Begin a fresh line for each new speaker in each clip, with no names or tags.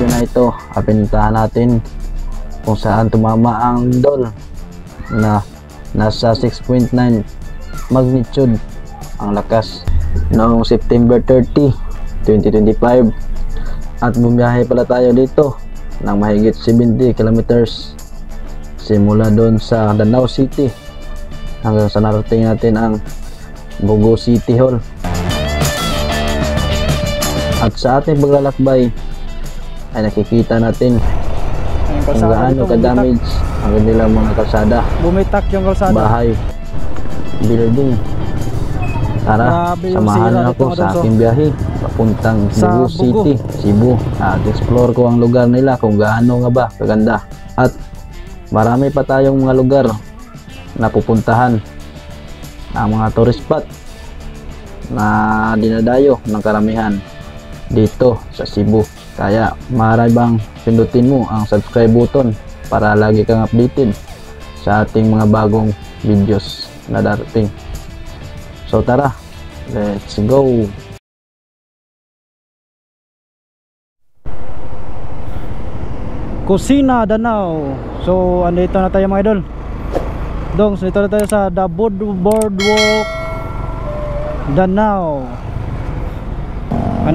video na ito, pinuntahan natin kung saan tumama ang lindol na nasa 6.9 magnitude ang lakas noong September 30, 2025, at bumiyahe pala tayo dito ng mahigit 70 kilometers simula doon sa Danao City hanggang sa narating natin ang Bugo City Hall. At sa ating paglalakbay ay nakikita natin kung gaano ka-damage ang kanilang mga kalsada,
bumitak yung kalsada,
bahay, building. Tara, samahan niyo ako sa aking biyahe papuntang Bugo City, Cebu, at explore ko ang lugar nila kung gaano nga ba kaganda. At marami pa tayong mga lugar na pupuntahan, ang mga tourist spot na dinadayo ng karamihan dito sa Cebu. Kaya maaari bang pindutin mo ang subscribe button para lagi kang updated sa ating mga bagong videos na darating. So tara, let's go!
Kusina, Danao. So andito na tayo mga idol. Dong, so dito na tayo sa The Boardwalk, Danao.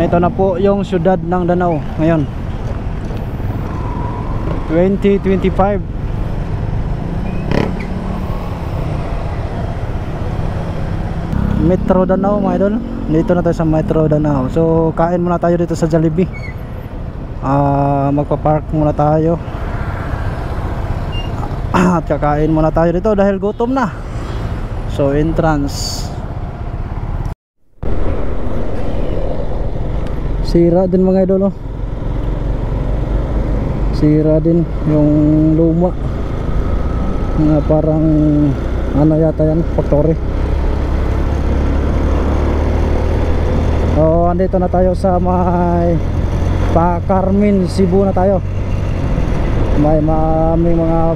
Ito na po yung syudad ng Danao ngayon 2025. Metro Danao mga idol. Dito na tayo sa Metro Danao. So kain muna tayo dito sa Jollibee. Magpa-park muna tayo at kakain muna tayo dito dahil gutom na. So entrance, sira din mga idol, oh. Sira din yung luma nga parang ano yata yan, factory. So andito na tayo sa may Carmen, Cebu na tayo. May mga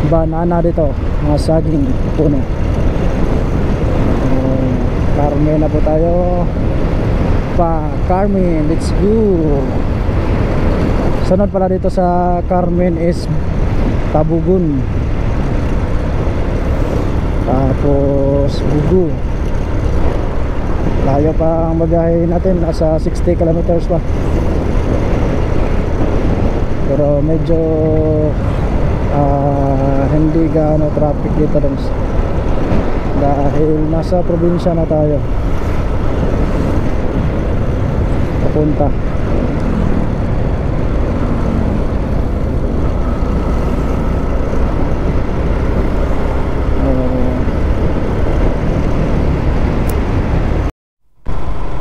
banana dito, mga saging puno. Carmen na po tayo. Carmen, let's go. Sunod pala dito sa Carmen is Tabugon, tapos Bugo. Layo pa ang magahe natin, nasa 60 kilometers pa, pero medyo hindi gaano traffic dito dahil nasa probinsya na tayo papunta.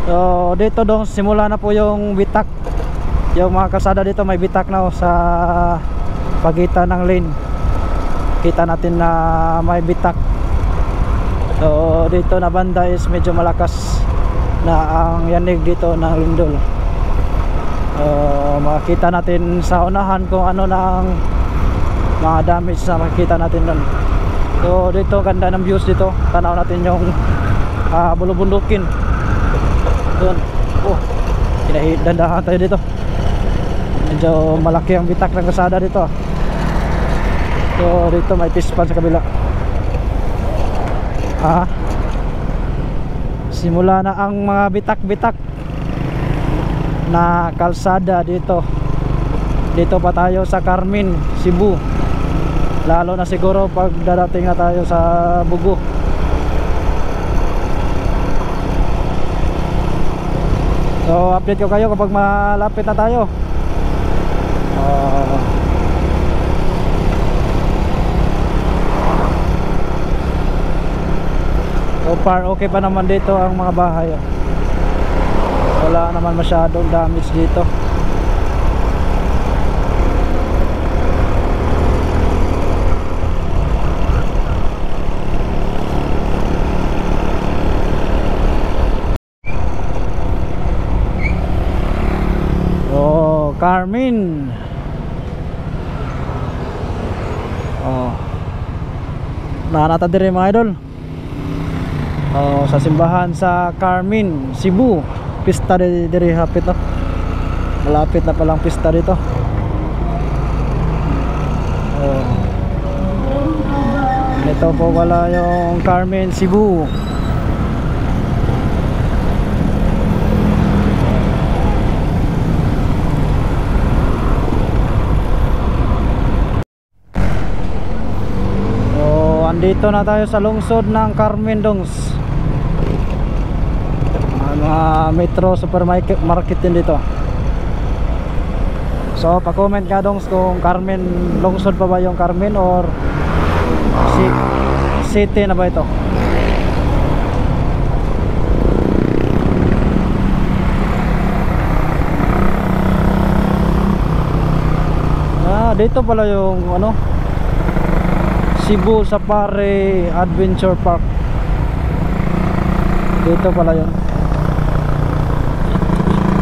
So dito dong simula na po yung bitak. Yung mga kalsada dito may bitak na, sa pagitan ng lane kita natin na may bitak. So dito na banda is medyo malakas na ang yanig dito ng lindol. Makikita natin sa unahan kung ano na ang mga damage na makikita natin doon. So dito ganda ng views dito, tanaw natin yung bulubundukin doon. Dandahan tayo dito, medyo malaki ang bitak ng kalsada dito. So dito may pispan sa kabila. Simula na ang mga bitak-bitak na kalsada dito. Dito pa tayo sa Carmen, Cebu. Lalo na siguro pag darating na tayo sa Bugo. So update ko kayo kapag malapit na tayo. So far okay pa naman dito ang mga bahay. Wala naman masyadong damage dito. Carmen. Nanata dire mga idol. Sa simbahan sa Carmen, Cebu. Pista dire hapit. Malapit na palang pista dito. Oh. Ito po wala yung Carmen Cebu. Andito na tayo sa lungsod ng Carmen, Dongs. Mga Metro Supermarket din dito. So pa-comment ka, Dongs, kung Carmen, lungsod pa ba yung Carmen or city na ba ito? Dito pala yung ano, Cebu Safari Adventure Park. Dito pala yun.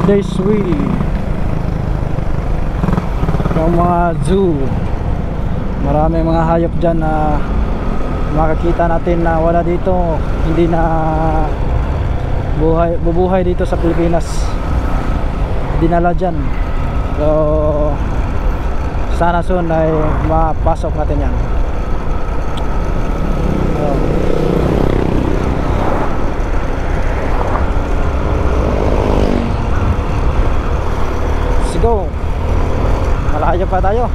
Daysui. Yung mga zoo. Maraming mga hayop dyan na makakita natin na wala dito. Hindi na bubuhay dito sa Pilipinas. Dinala dyan. So sana soon ay mapasok natin yan. Let's go. Malayo pa tayo.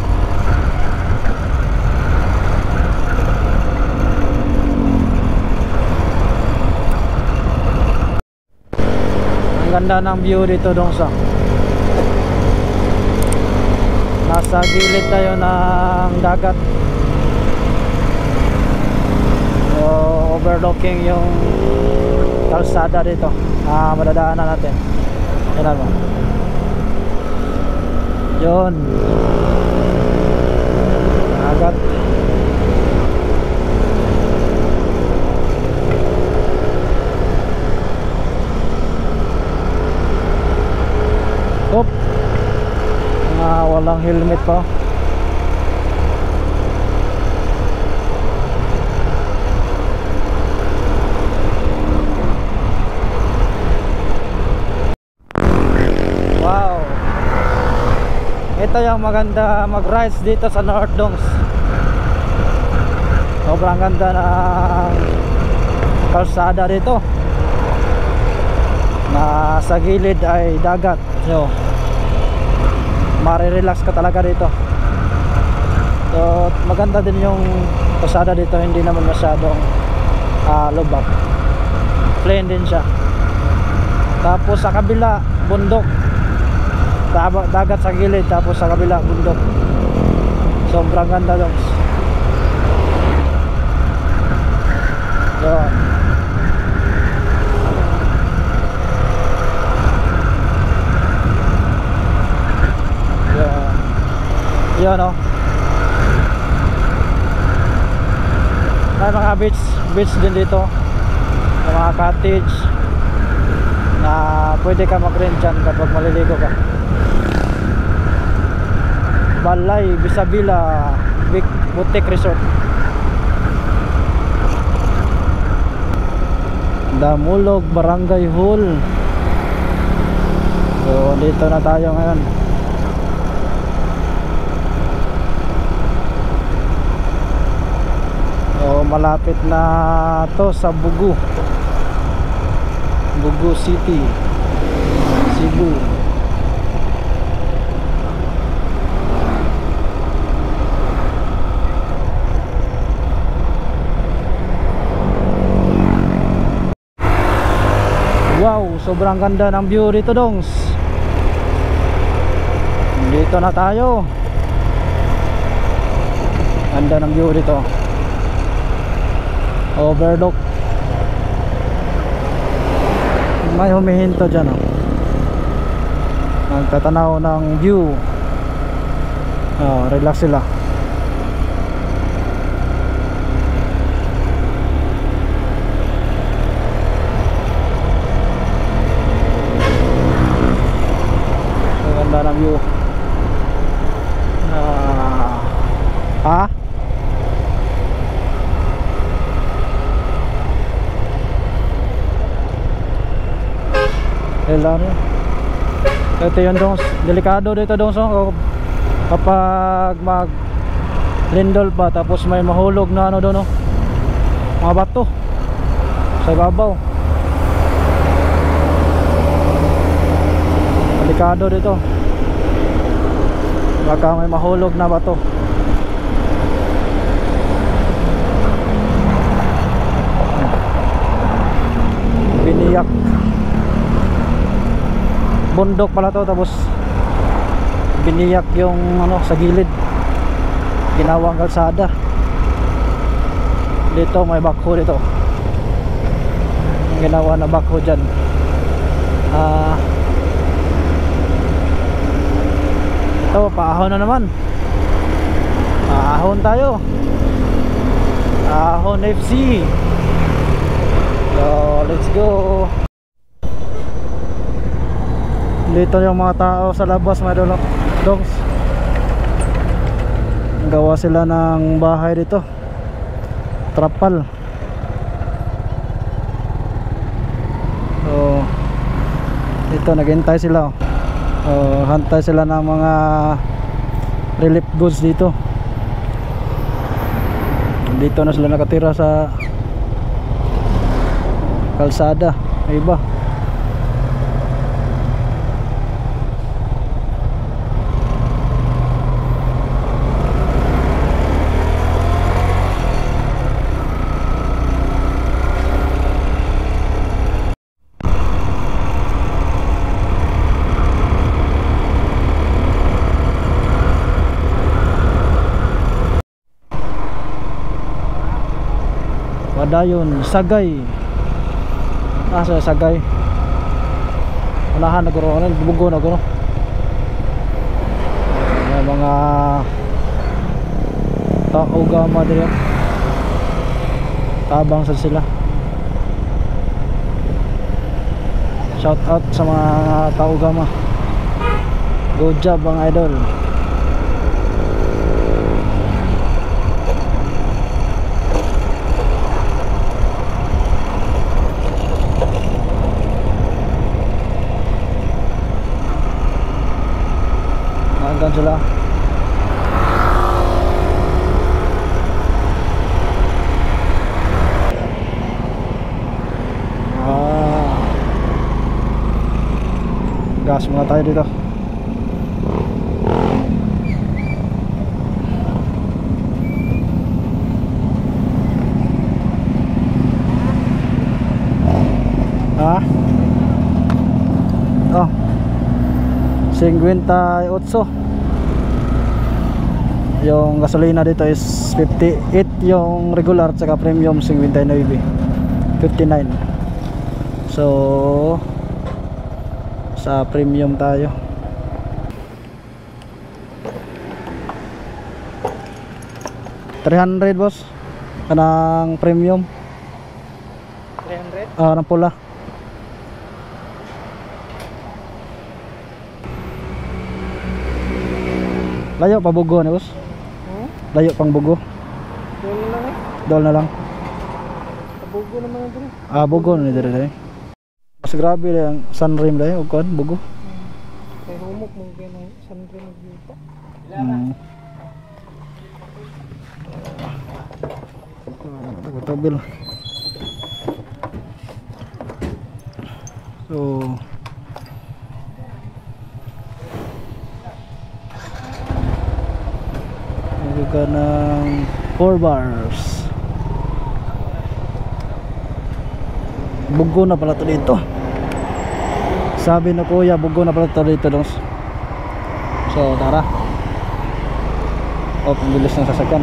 Ang ganda ng view dito, dong, sa nasa gilid tayo ng dagat. So overlooking yung kalsada dito. Madadaanan natin. Yan mo. Yun. Dagat. Op. Walang helmet pa. Wow. Ito yung maganda mag-rides dito sa North, Dongs. Sobrang ganda ng kalsada dito. Na sa gilid ay dagat. So marirelax ka talaga dito. So maganda din yung kalsada dito, hindi naman masyadong lubak. Plain din siya. Tapos sa kabila bundok, dagat sa gilid, tapos sa kabila bundok. Sobrang ganda, Dongs. Yun. Yun, oh. May mga beach din dito. May mga cottage na pwede ka mag-rent dyan kapag maliligo ka. Balay Bisabila Boutique Resort. Damulog Barangay Hall. So dito na tayo ngayon. So malapit na to sa Bugu City, Cebu. Wow, sobrang ganda ng view dito, Dongs. Dito na tayo. Ganda ng view dito. Overlook. May humihinto dyan, oh. Nagtatanaw ng view. Relax sila. Ganda ng view. Hello. Ito yun dong, delikado dito dong, so kapag mag lindol pa tapos may mahulog na ano doon, no, mga bato sa ibabaw. Delikado dito, baka may mahulog na bato. Biniyak, bundok pala to, tapos biniyak yung ano sa gilid, ginawang kalsada. Dito may bakho dito, ginawa na bakho dyan. Ito, paahon na naman, paahon tayo, ahon FC. So let's go. Dito yung mga tao sa labas, mga dongs. Gawa sila ng bahay dito, trapal. So dito naghintay sila, hantay sila ng mga relief goods dito. Dito na sila nakatira sa kalsada, may iba. Padayon, Sagay. Sa Sagay. Unahan na guro, bugo na guro. May mga tao gama dito. Tabang sa sila. Shout out sa mga tao gama. Good job mga idol. Hanggang sila. Gas muna tayo dito. Oh, 58. Yung gasolina dito is 58, yung regular at saka premium 59. So sa premium tayo. $300 boss, kanang premium. 300? Ng pula. Layo pa Bugo na boss? Layo pang Bugo? Dol na lang eh. Dol na lang? Bugo naman ito eh. Bugo na dito rin. Mas grabe lang sunrim dahil o kan Bugo. Kaya humok mong kaya ng sunrim dito. Tabil. So ka ng 4 bars. Bugo na pala ito dito. Sabi na kuya, bugo na pala ito dito dong. So tara. Ang bilis ng sasakyan.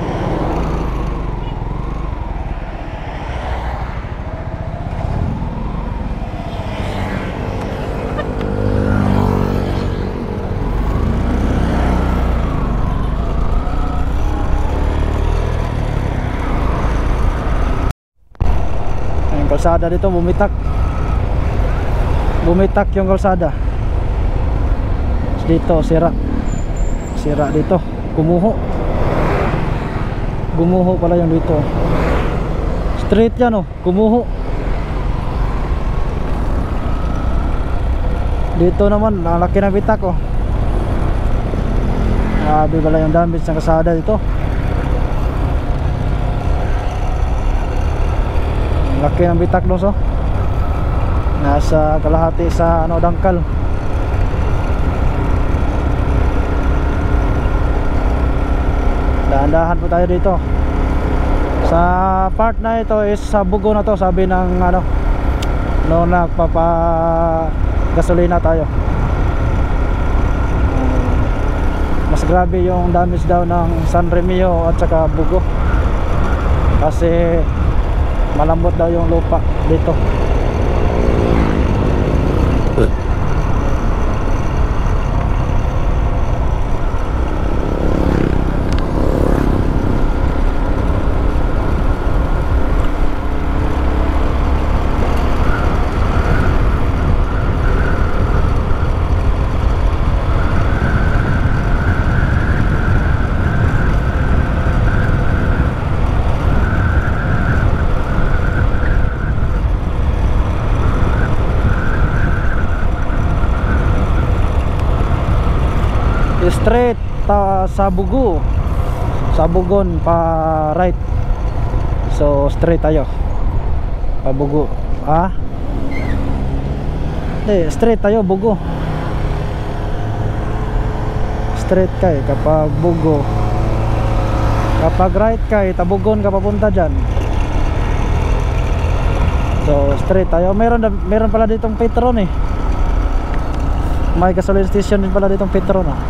Kalsada dito bumitak yung kalsada dito, sira dito, gumuho pala yung dito street yan, oh, gumuho. Dito naman ang laki ng bitak oh. Grabe pala yung damage ng kasada dito. Ang laki ng bitak dos oh. Nasa kalahati sa ano, dangkal. Dahan-dahan po tayo dito. Sa part na ito is sa bugo na to, sabi ng ano, no, nagpapa gasolina tayo. Mas grabe yung damage daw ng San Remio at saka bugo, kasi malambot daw yung lupa dito. Straight sa Bugo, sa Bugon pa right. So straight tayo pa Bugo. Straight tayo Bugo. Straight kay kapag Bugo. Kapag right kay Tabugon ka papunta dyan. So straight tayo. Meron pala ditong Petron eh. May gasoline station din pala ditong Petron ah.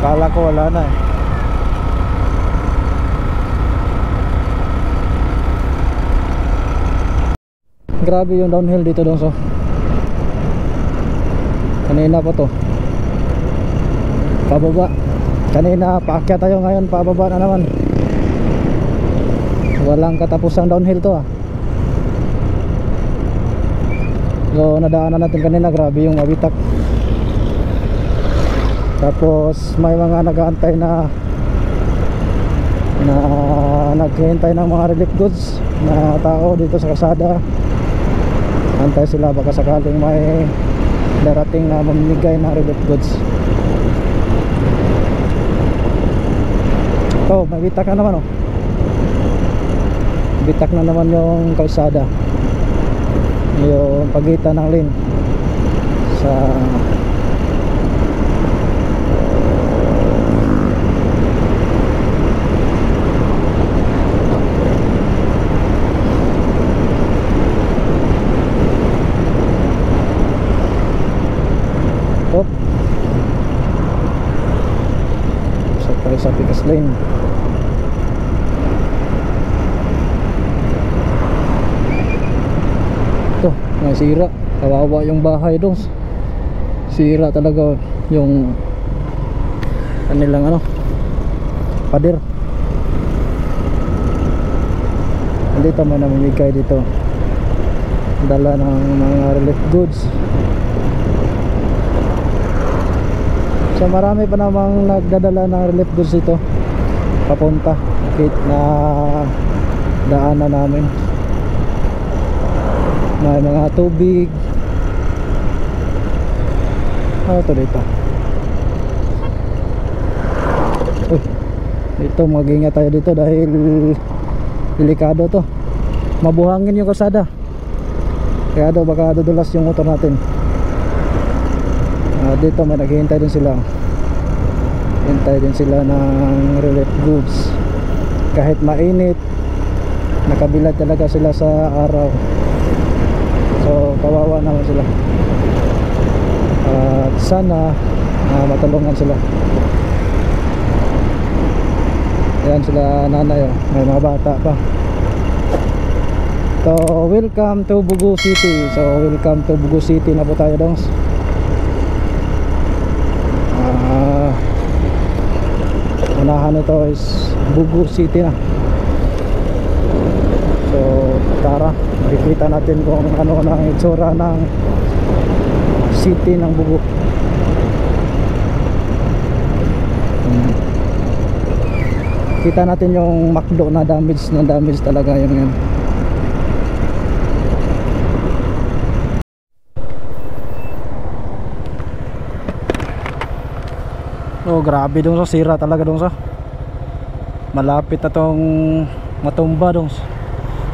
Kala ko wala na eh. Grabe yung downhill dito dong, so kanina pa to pababa. Kanina paakyat tayo, ngayon pababa na naman. Walang katapusang downhill to ah. So nadaanan natin kanina, grabe yung mabitak. Tapos may mga nag-aantay na naghihintay ng mga relief goods na tao dito sa kalsada. Antay sila baka sakaling may darating na mamimigay ng relief goods. Ito, may bitak na naman oh. Bitak na naman yung kalsada, yung pagitan ng lane sa sa pikas lane. Ito, may sira. Kawawa yung bahay doon. Sira talaga yung kanilang ano, pader. Dito may namimigay dito, dala ng mga relief goods. So marami pa namang nagdadala ng relief goods dito papunta na daanan namin. May mga tubig. Ano to dito? Dito mag-ingat tayo dito dahil delikado to. Mabuhangin yung kalsada, kaya daw baka dudulas yung motor natin. Dito may naghihintay din sila. Hintay din sila ng relief goods. Kahit mainit, nakabilad talaga sila sa araw. So kawawa naman sila. At sana matulungan sila. Ayan sila nanay oh. May mga bata pa. So welcome to Bugo City. So welcome to Bugo City na po tayo dong. Unahan ito is Bugo City na. So tara, makikita natin kung ano ang itsura ng city ng Bugo. Kita natin yung McDo na damage talaga yun. Oh, grabe dong, so sira talaga dong, so malapit na tong matumba dong.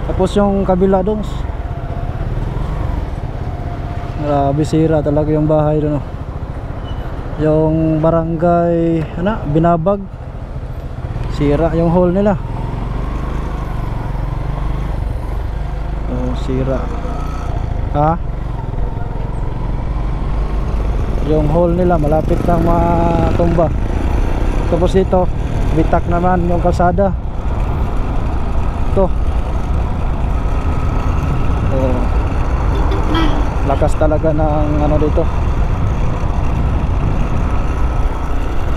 Tapos yung kabila dong, grabe sira talaga yung bahay dun, oh. Yung barangay Binabag, sira yung hall nila. Oh, sira. Yung hall nila malapit nang matumba. Tapos dito bitak naman yung kalsada. Ito. Oh, lakas talaga ng dito,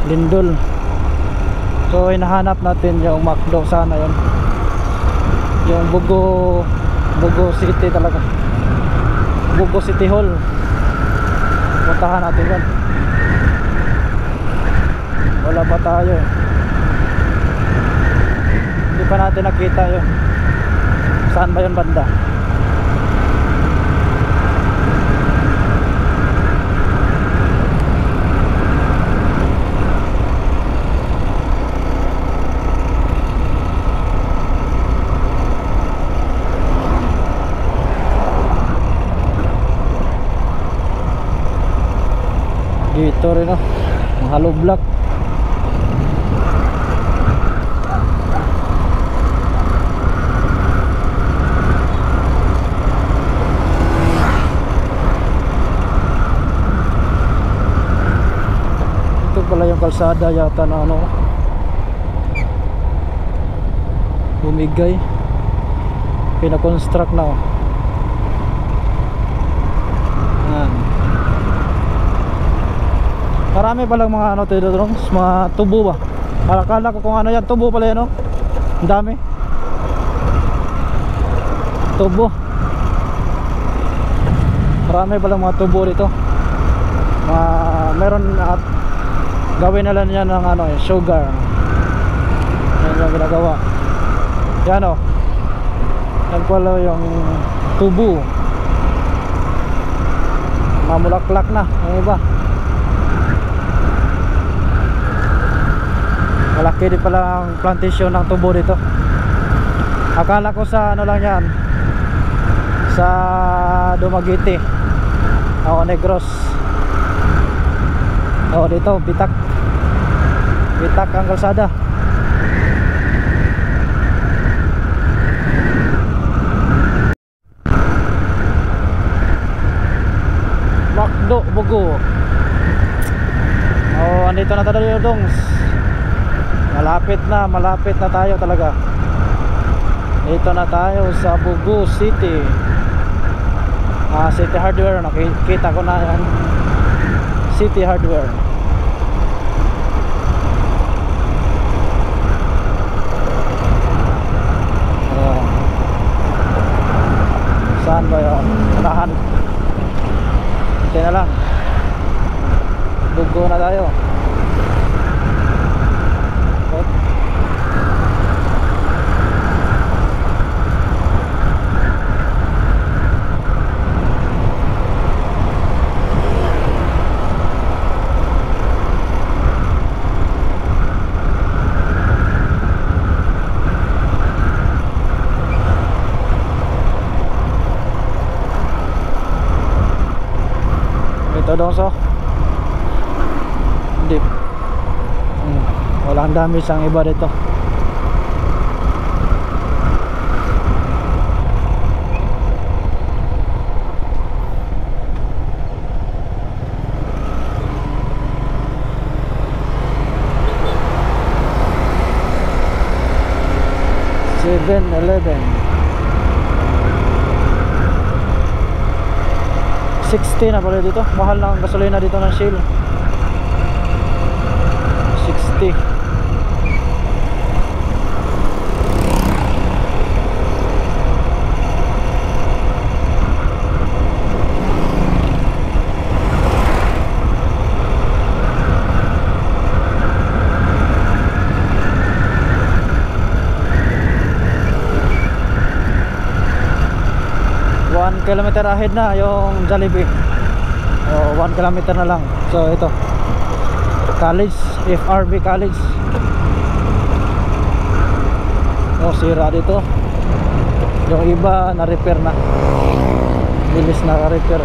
lindol. So hinahanap natin yung McDo sana, yun yung Bugo City talaga, Bugo City Hall. Puntahan natin yun. Wala pa tayo, hindi pa natin nakita yun. Saan ba yun banda? Dito rin, oh, ang hollow block. Ito pala yung kalsada yata na bumigay, pinakonstruct na, oh. Marami palang mga tidodrongs, mga tubo ba? Akala ko kung yan, tubo pala yan, oh. Ang dami tubo. Marami palang mga tubo dito. Meron at gawin nila niya ng sugar. Yan yung ginagawa. Yan, oh. Yan pala yung tubo. Mamulaklak na yung iba. Malaki din pala ang plantation ng tubo dito. Akala ko sa lang yan, sa Dumaguete o Negros. Dito bitak ang kalsada. McDo Bugo. Andito na tayo dong. Malapit na tayo talaga. Dito na tayo sa Bugo City. City Hardware. Nakikita ko na yan, City Hardware. Saan ba yun? Unahan. Hindi na lang. Bugo na tayo. Ito dong, so deep. Walang damage ang iba dito. $7-11 $60 na pala dito. Mahal na ang gasolina dito ng Shell. $60. Kilometer ahead na yung Jollibee. 1 kilometer na lang. So ito, College FRB College. Oh, sira dito. Yung iba na repair na. Bilis na repair.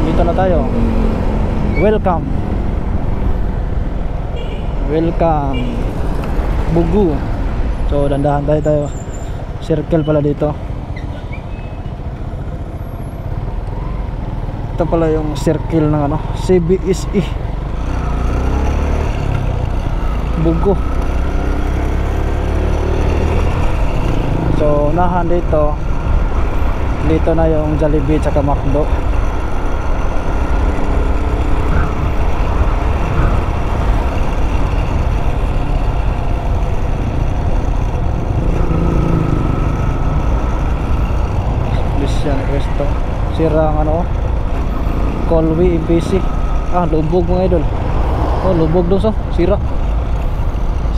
Dito na tayo. Welcome Bugu. So dandahan tayo. Circle pala dito. Ito pala yung circle ng ano, CBSE Bugu. So unahan dito na yung Jollibee tsaka McDo. Resto. Sira ang ano, Colby MPC. Lubog mga idol. Oh, lubog doon, so sira.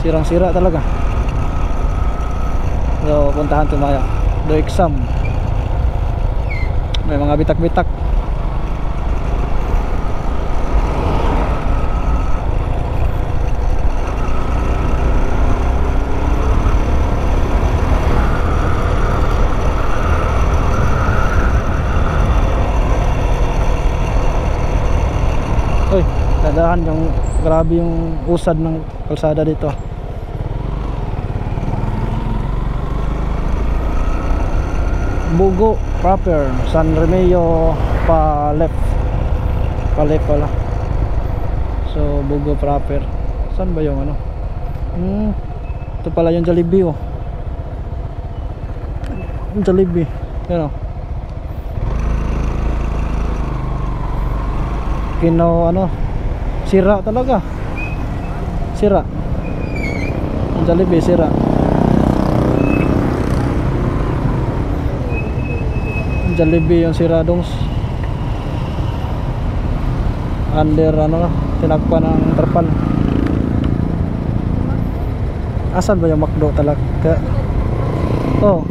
Sirang-sira talaga. So puntahan tumaya do exam. May mga bitak-bitak. Uy, tandaan yung grabe yung usad ng kalsada dito. Bugo proper, San Remeo pa left pala. So Bugo proper. Saan ba yung ano? Ito pala yung Jollibee, oh. Yung Jollibee, yun, oh. Ano, sira talaga. Sira. Yung Jollibee sira. Yung Jollibee yung sira dong. Under ano, tinagpan ng terpal. Asan ba yung McDo talaga? Oh.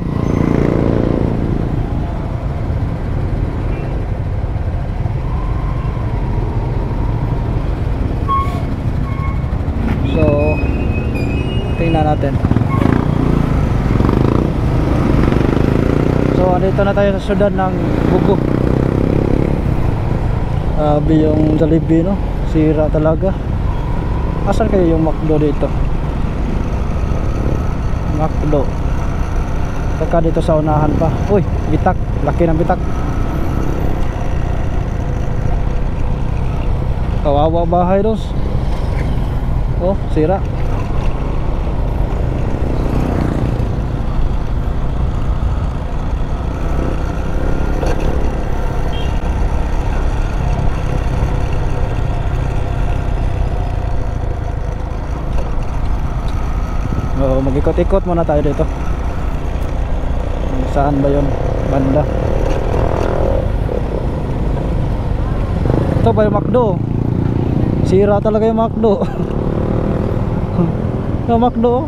So tingnan natin. So andito na tayo sa syudad ng Bugo. Yung Jollibee, no? Sira talaga. Asan kayo yung McDo dito? McDo. Saka dito sa unahan pa. Uy, bitak. Laki ng bitak. Kawawa bahay dos. Oh, sira. Oh, mag-ikot-ikot muna tayo dito. Saan ba yun? Banda. Ito ba yung McDo? Sira talaga yung McDo. Yung McDo,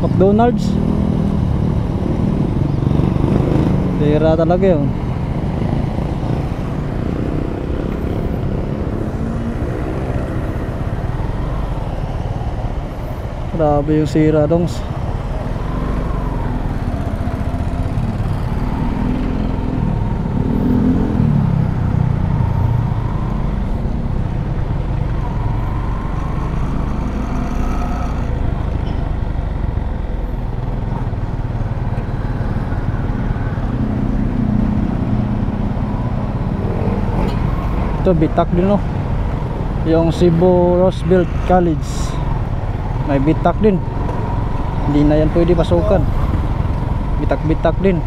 McDonald's, sira talaga yun. Grabe yung sira dong. Ito bitak din, no? Yung Cebu Roosevelt College may bitak din. Hindi na yan pwede pasukan. Bitak-bitak din.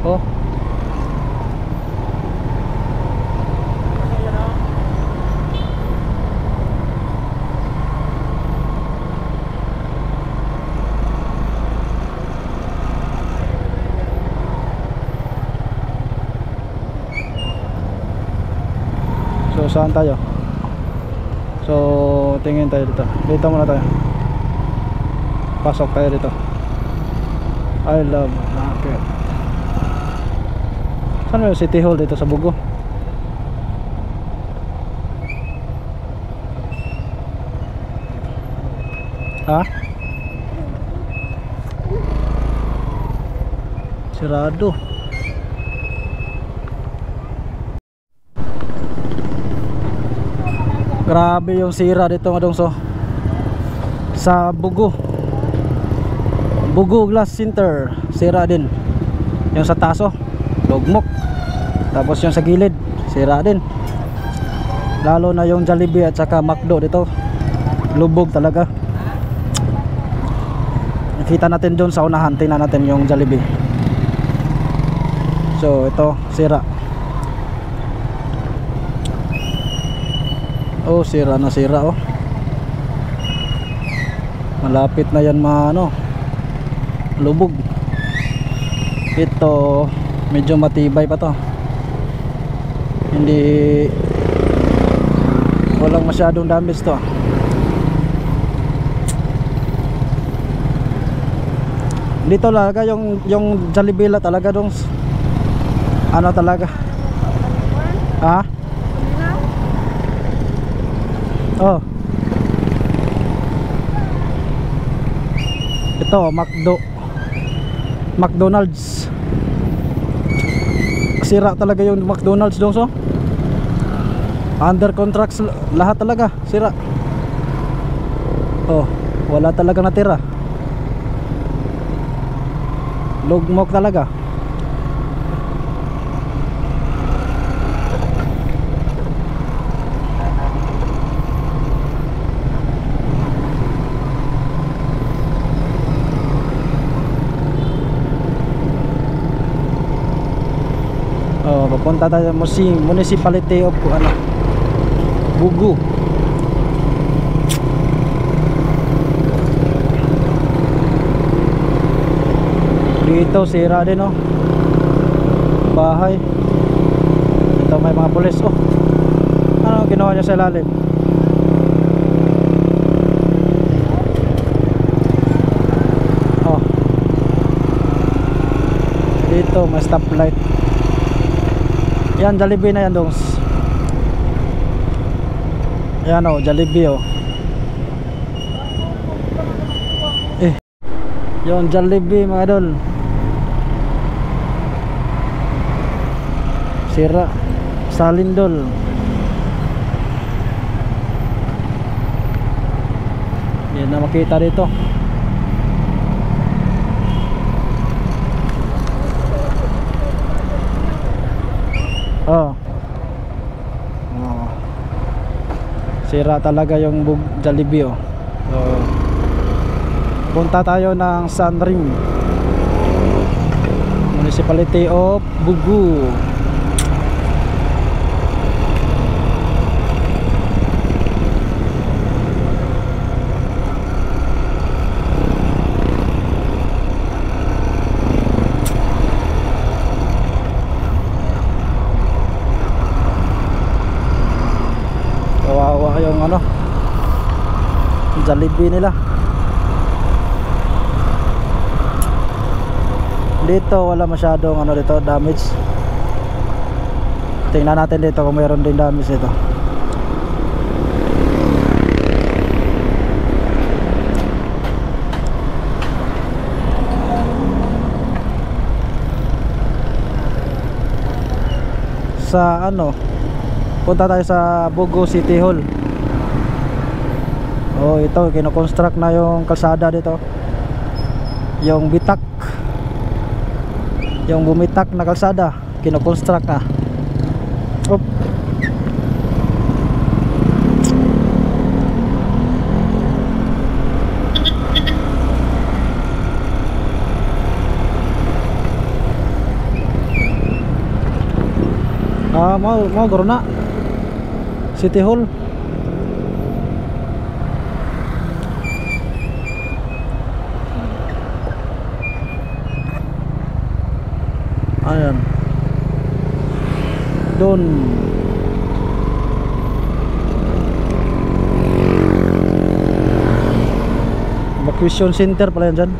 Oh. So saan tayo? So tingin tayo dito. Dito muna tayo. Pasok tayo dito. I love market. Saan yung City Hall dito sa Bugo? Ha? Sirado. Grabe yung sira dito mga dongso. Sa Bugo Glass Center, sira din. Yung sa taso, lugmok. Tapos yung sa gilid, sira din. Lalo na yung Jollibee at saka McDo dito, lubog talaga. Nakita natin doon sa unahan, tingnan natin yung Jollibee. So ito, sira. Oh, sira na sira oh. Malapit na yan lubog. Ito medyo matibay pa to. Hindi, walang masyadong damage to. Dito talaga yung Jollibee talaga dong. Ano talaga? Ha? Oh. Ito McDonald's. Sira talaga yung McDonald's dong so. Under contracts lahat talaga, sira. Oh, wala talaga natira. Lugmok talaga. Oh, papunta tayo sa Municipality of Bugo. Dito sira din oh. Bahay. Ito may mga pulis oh. Ano ginawa niya sa ilalim? Oh. Dito may stoplight. Yan, Jollibee na yan dongs. Yan oh, Jollibee oh. Yung Jollibee mga idol, sira sa lindol. Yan na makita dito. Oh. Oh. Sira talaga yung Jollibee oh. So, punta tayo ng Sanrim, Municipality of Bugo. Kawawa yung Jollibee nila. Dito wala masyadong dito damage. Tingnan natin dito kung mayroon din damage dito. Sa punta tayo sa Bugo City Hall. Oh, ito kino-construct na yung kalsada dito. Yung bitak, yung bumitak na kalsada, kino-construct na. Op. Mau garo na City Hall. Ayan. Doon. Evacuation center pala yan dyan.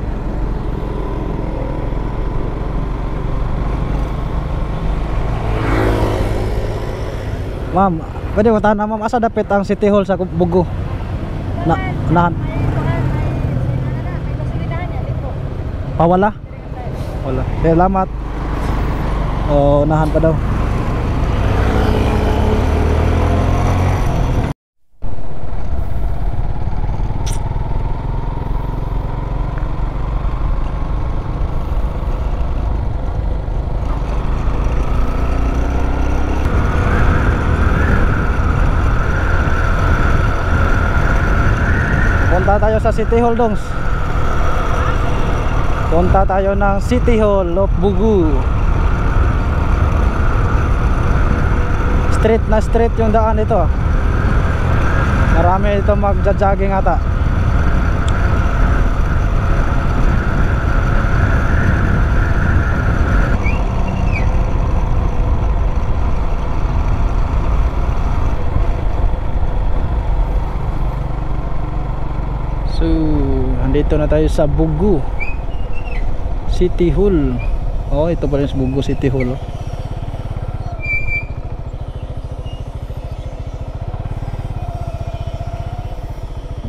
Ma'am, pwede mo tahan ma'am, asa dapit ang City Hall sa Bugo? Na, unahan. Pawala? Wala. Salamat. O, unahan pa daw. Punta tayo sa City Hall, Dongs. Punta tayo ng City Hall of Bugu. Street na street yung daan ito. Marami ito magja-jogging ata. So, andito na tayo sa Bugu City Hall. Oh, ito pala yung Bugu City Hall.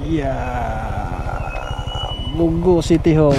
Yeah, Bugu City Hall.